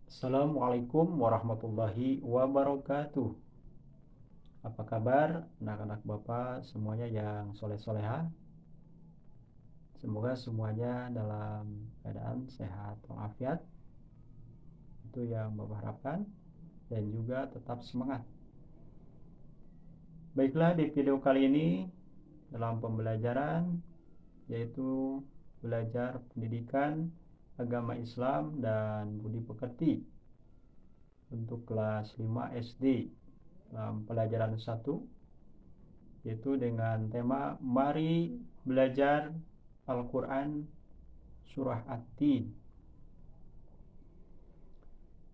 Assalamualaikum warahmatullahi wabarakatuh. Apa kabar anak-anak Bapak semuanya yang soleh-soleha? Semoga semuanya dalam keadaan sehat walafiat. Itu yang Bapak harapkan dan juga tetap semangat. Baiklah, di video kali ini dalam pembelajaran yaitu belajar pendidikan agama Islam dan budi pekerti untuk kelas 5 SD dalam pelajaran 1, yaitu dengan tema Mari Belajar Al-Quran Surah At-Tin.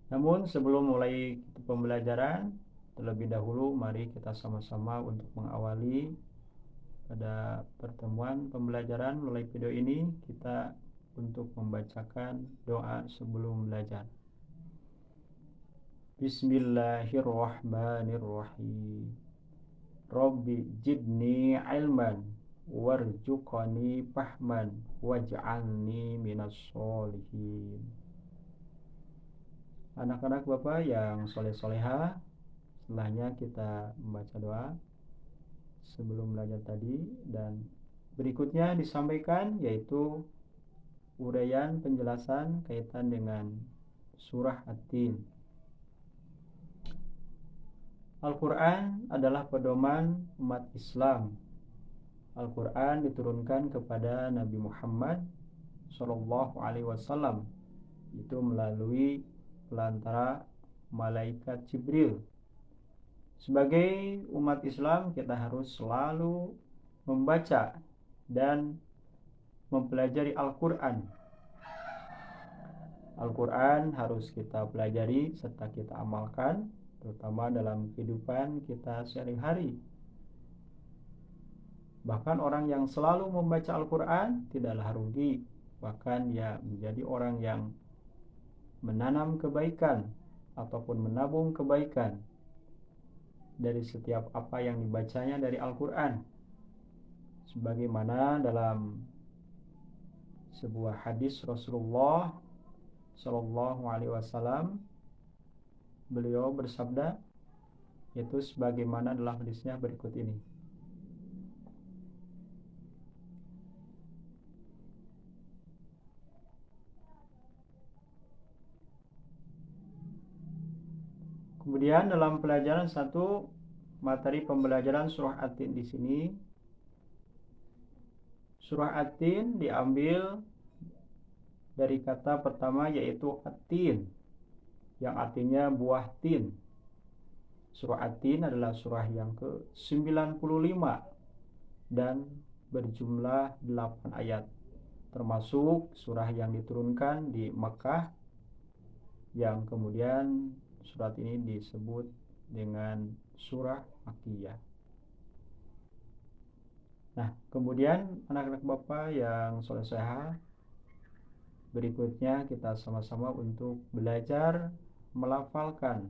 Namun sebelum mulai pembelajaran, terlebih dahulu mari kita sama-sama untuk mengawali pada pertemuan pembelajaran melalui video ini, kita untuk membacakan doa sebelum belajar. Bismillahirrahmanirrahim. Rabbi jidni ilman warzuqni fahman waj'alni minas sholihin. Anak-anak Bapak yang soleh-soleha, setelahnya kita membaca doa sebelum belajar tadi, dan berikutnya disampaikan yaitu uraian penjelasan kaitan dengan surah At-Tin. Al-Quran adalah pedoman umat Islam. Al-Quran diturunkan kepada Nabi Muhammad SAW itu melalui pelantara malaikat Jibril. Sebagai umat Islam, kita harus selalu membaca dan mempelajari Al-Quran. Al-Quran harus kita pelajari serta kita amalkan, terutama dalam kehidupan kita sehari-hari. Bahkan orang yang selalu membaca Al-Quran tidaklah rugi, bahkan dia menjadi orang yang menanam kebaikan ataupun menabung kebaikan dari setiap apa yang dibacanya dari Al-Quran. Sebagaimana dalam sebuah hadis Rasulullah Shallallahu Alaihi Wasallam, beliau bersabda, yaitu sebagaimana dalam hadisnya berikut ini. Kemudian dalam pelajaran 1, materi pembelajaran surah At-Tin di sini. Surah At-Tin diambil dari kata pertama yaitu At-Tin, yang artinya buah tin. Surah At-Tin adalah surah yang ke-95 dan berjumlah 8 ayat, termasuk surah yang diturunkan di Makkah, yang kemudian surat ini disebut dengan surah Makkiyah. Nah, kemudian anak-anak Bapak yang soleh-soleha, berikutnya kita sama-sama untuk belajar melafalkan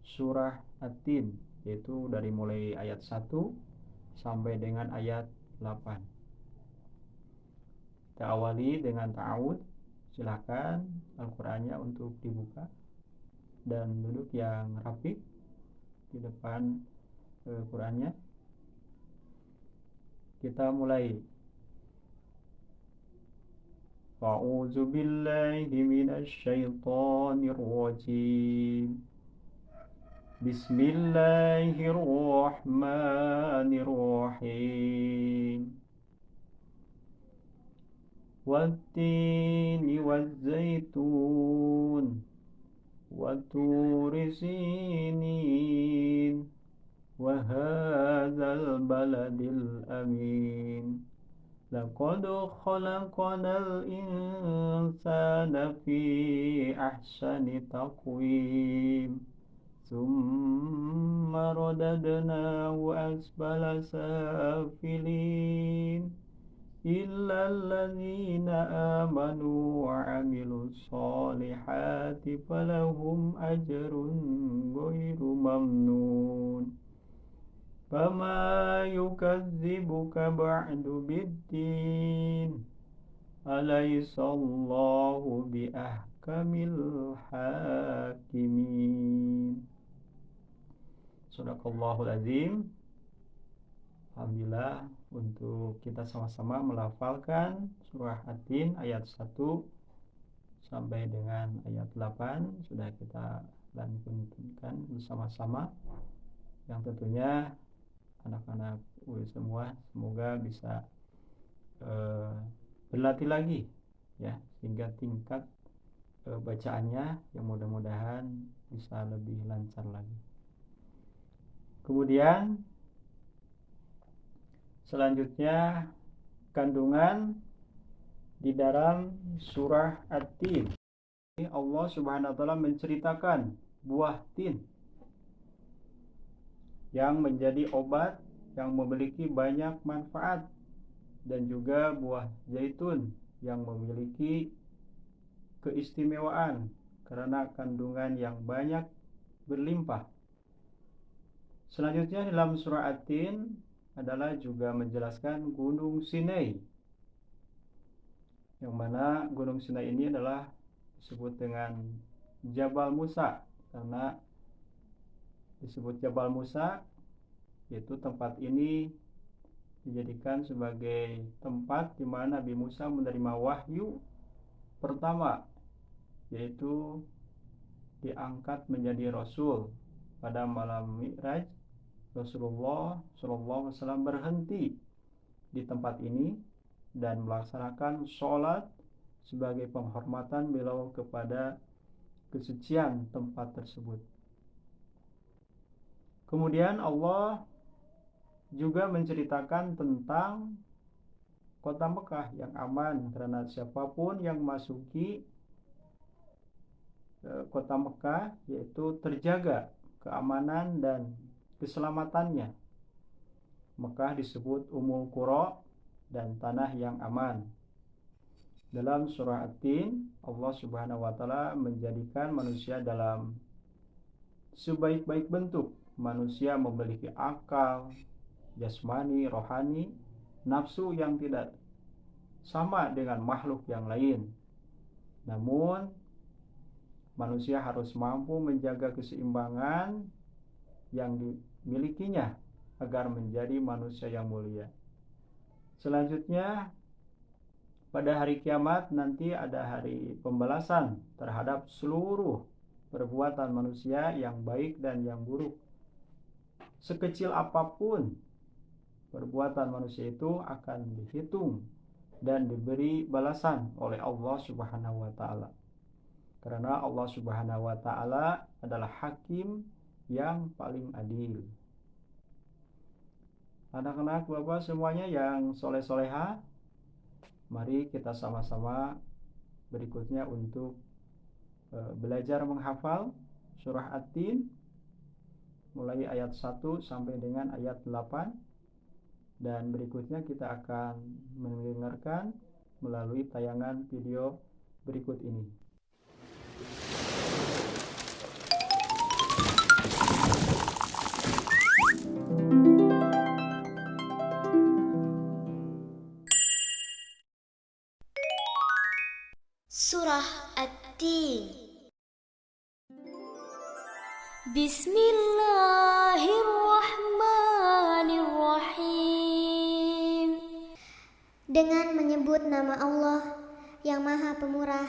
surah At-Tin, yaitu dari mulai ayat 1 sampai dengan ayat 8. Kita awali dengan ta'awud. Silakan Al-Qur'annya untuk dibuka dan duduk yang rapi di depan Qur'annya. Kita mulai. A'udzu billahi minasy syaithanir rajim. Bismillahirrahmanirrahim. Wat-tini waz-zaitun wa-turi sinin wa hadzal baladil amin. Laqad khalaqnal insana fi ahsani taqwim. Tsumma radadnahu asfala safilin. Illal ladzina amanu wa 'amilus solihati falahum ajrun ghairu mamnun. Fama yukadzibuka ba'du biddin. Alaisallahu biahkamil hakimin. Sadaqallahul azim. Alhamdulillah, untuk kita sama-sama melafalkan surah At-Tin ayat 1 sampai dengan ayat 8 sudah kita lanjutkan bersama-sama, yang tentunya anak-anak UI semua semoga bisa berlatih lagi ya, sehingga tingkat bacaannya yang mudah-mudahan bisa lebih lancar lagi. Kemudian selanjutnya kandungan di dalam surah At-Tin. Allah Subhanahu wa taala menceritakan buah tin yang menjadi obat yang memiliki banyak manfaat, dan juga buah zaitun yang memiliki keistimewaan karena kandungan yang banyak berlimpah. Selanjutnya dalam surah At-Tin adalah juga menjelaskan Gunung Sinai, yang mana Gunung Sinai ini adalah disebut dengan Jabal Musa karena disebut Jabal Musa, yaitu tempat ini dijadikan sebagai tempat di mana Nabi Musa menerima wahyu pertama, yaitu diangkat menjadi Rasul. Pada malam Mi'raj, Rasulullah SAW berhenti di tempat ini dan melaksanakan sholat sebagai penghormatan beliau kepada kesucian tempat tersebut. Kemudian Allah juga menceritakan tentang kota Mekah yang aman, karena siapapun yang memasuki kota Mekah yaitu terjaga keamanan dan keselamatannya. Mekah disebut Ummul Qura dan tanah yang aman. Dalam surah At-Tin, Allah Subhanahu wa taala menjadikan manusia dalam sebaik-baik bentuk. Manusia memiliki akal, jasmani, rohani, nafsu yang tidak sama dengan makhluk yang lain. Namun manusia harus mampu menjaga keseimbangan yang dimilikinya agar menjadi manusia yang mulia. Selanjutnya, pada hari kiamat nanti ada hari pembalasan terhadap seluruh perbuatan manusia yang baik dan yang buruk. Sekecil apapun perbuatan manusia itu akan dihitung dan diberi balasan oleh Allah Subhanahu wa taala. Karena Allah Subhanahu wa taala adalah hakim yang paling adil. Anak-anak Bapak semuanya yang soleh-soleha, mari kita sama-sama berikutnya untuk belajar menghafal surah At-Tin mulai ayat 1 sampai dengan ayat 8, dan berikutnya kita akan mendengarkan melalui tayangan video berikut ini. Surah At-Tin. Bismillahirrahmanirrahim. Dengan menyebut nama Allah yang Maha Pemurah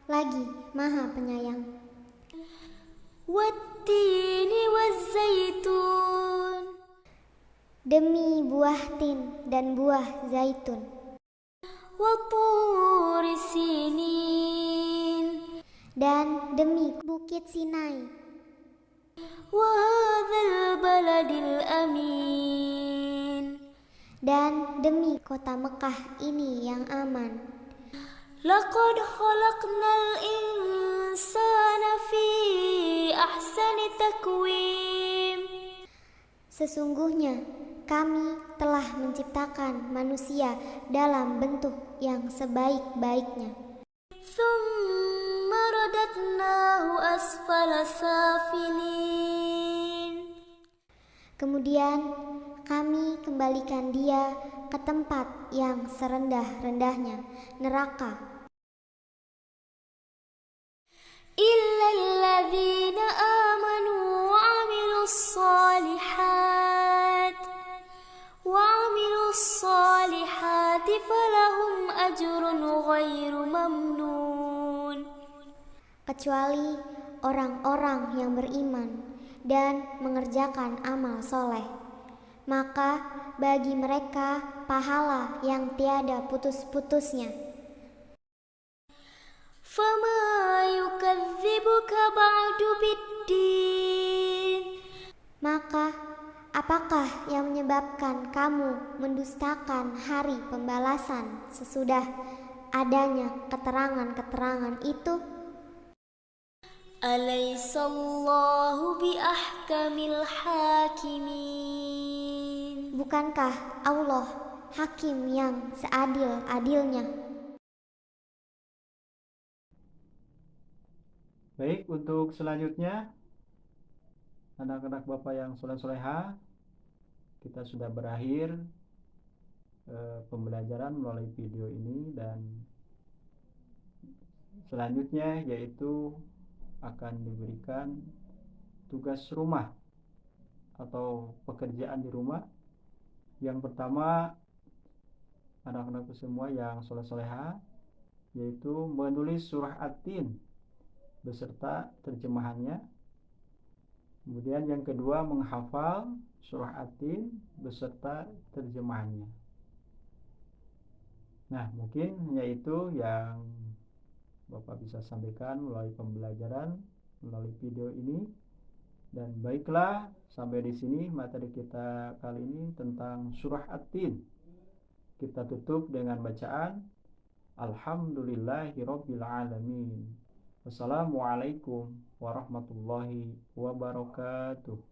lagi Maha Penyayang. Wattini wazzaitun. Demi buah tin dan buah zaitun. Watturi sinin. Dan demi bukit Sinai. Wahadzal baladil amin. Dan demi kota Mekah ini yang aman. Laqad khalaqnal insana fi ahsani takwim. Sesungguhnya kami telah menciptakan manusia dalam bentuk yang sebaik-baiknya. Tsumma radatnahu asfala safilin. Kemudian kami kembalikan dia ke tempat yang serendah-rendahnya, neraka. Illalladzina amanu wa'amilus salihati falahum ajrun ghairu mamnun. Kecuali orang-orang yang beriman dan mengerjakan amal soleh, maka bagi mereka pahala yang tiada putus-putusnya. Fama yukadzibuka ba'du biddin. Maka apakah yang menyebabkan kamu mendustakan hari pembalasan sesudah adanya keterangan-keterangan itu? Alaisallahu biahkamil hakimin. Bukankah Allah hakim yang seadil-adilnya? Baik, untuk selanjutnya anak-anak Bapak yang soleh-soleha, kita sudah berakhir pembelajaran melalui video ini, dan selanjutnya yaitu akan diberikan tugas rumah atau pekerjaan di rumah. Yang pertama, anak-anakku semua yang soleh-soleha, yaitu menulis surah At-Tin beserta terjemahannya. Kemudian yang kedua, menghafal surah At-Tin beserta terjemahannya. Nah, mungkin hanya itu yang Bapak bisa sampaikan melalui pembelajaran melalui video ini. Dan baiklah, sampai di sini materi kita kali ini tentang surah At-Tin. Kita tutup dengan bacaan Alhamdulillahirabbil alamin. Wassalamualaikum warahmatullahi wabarakatuh.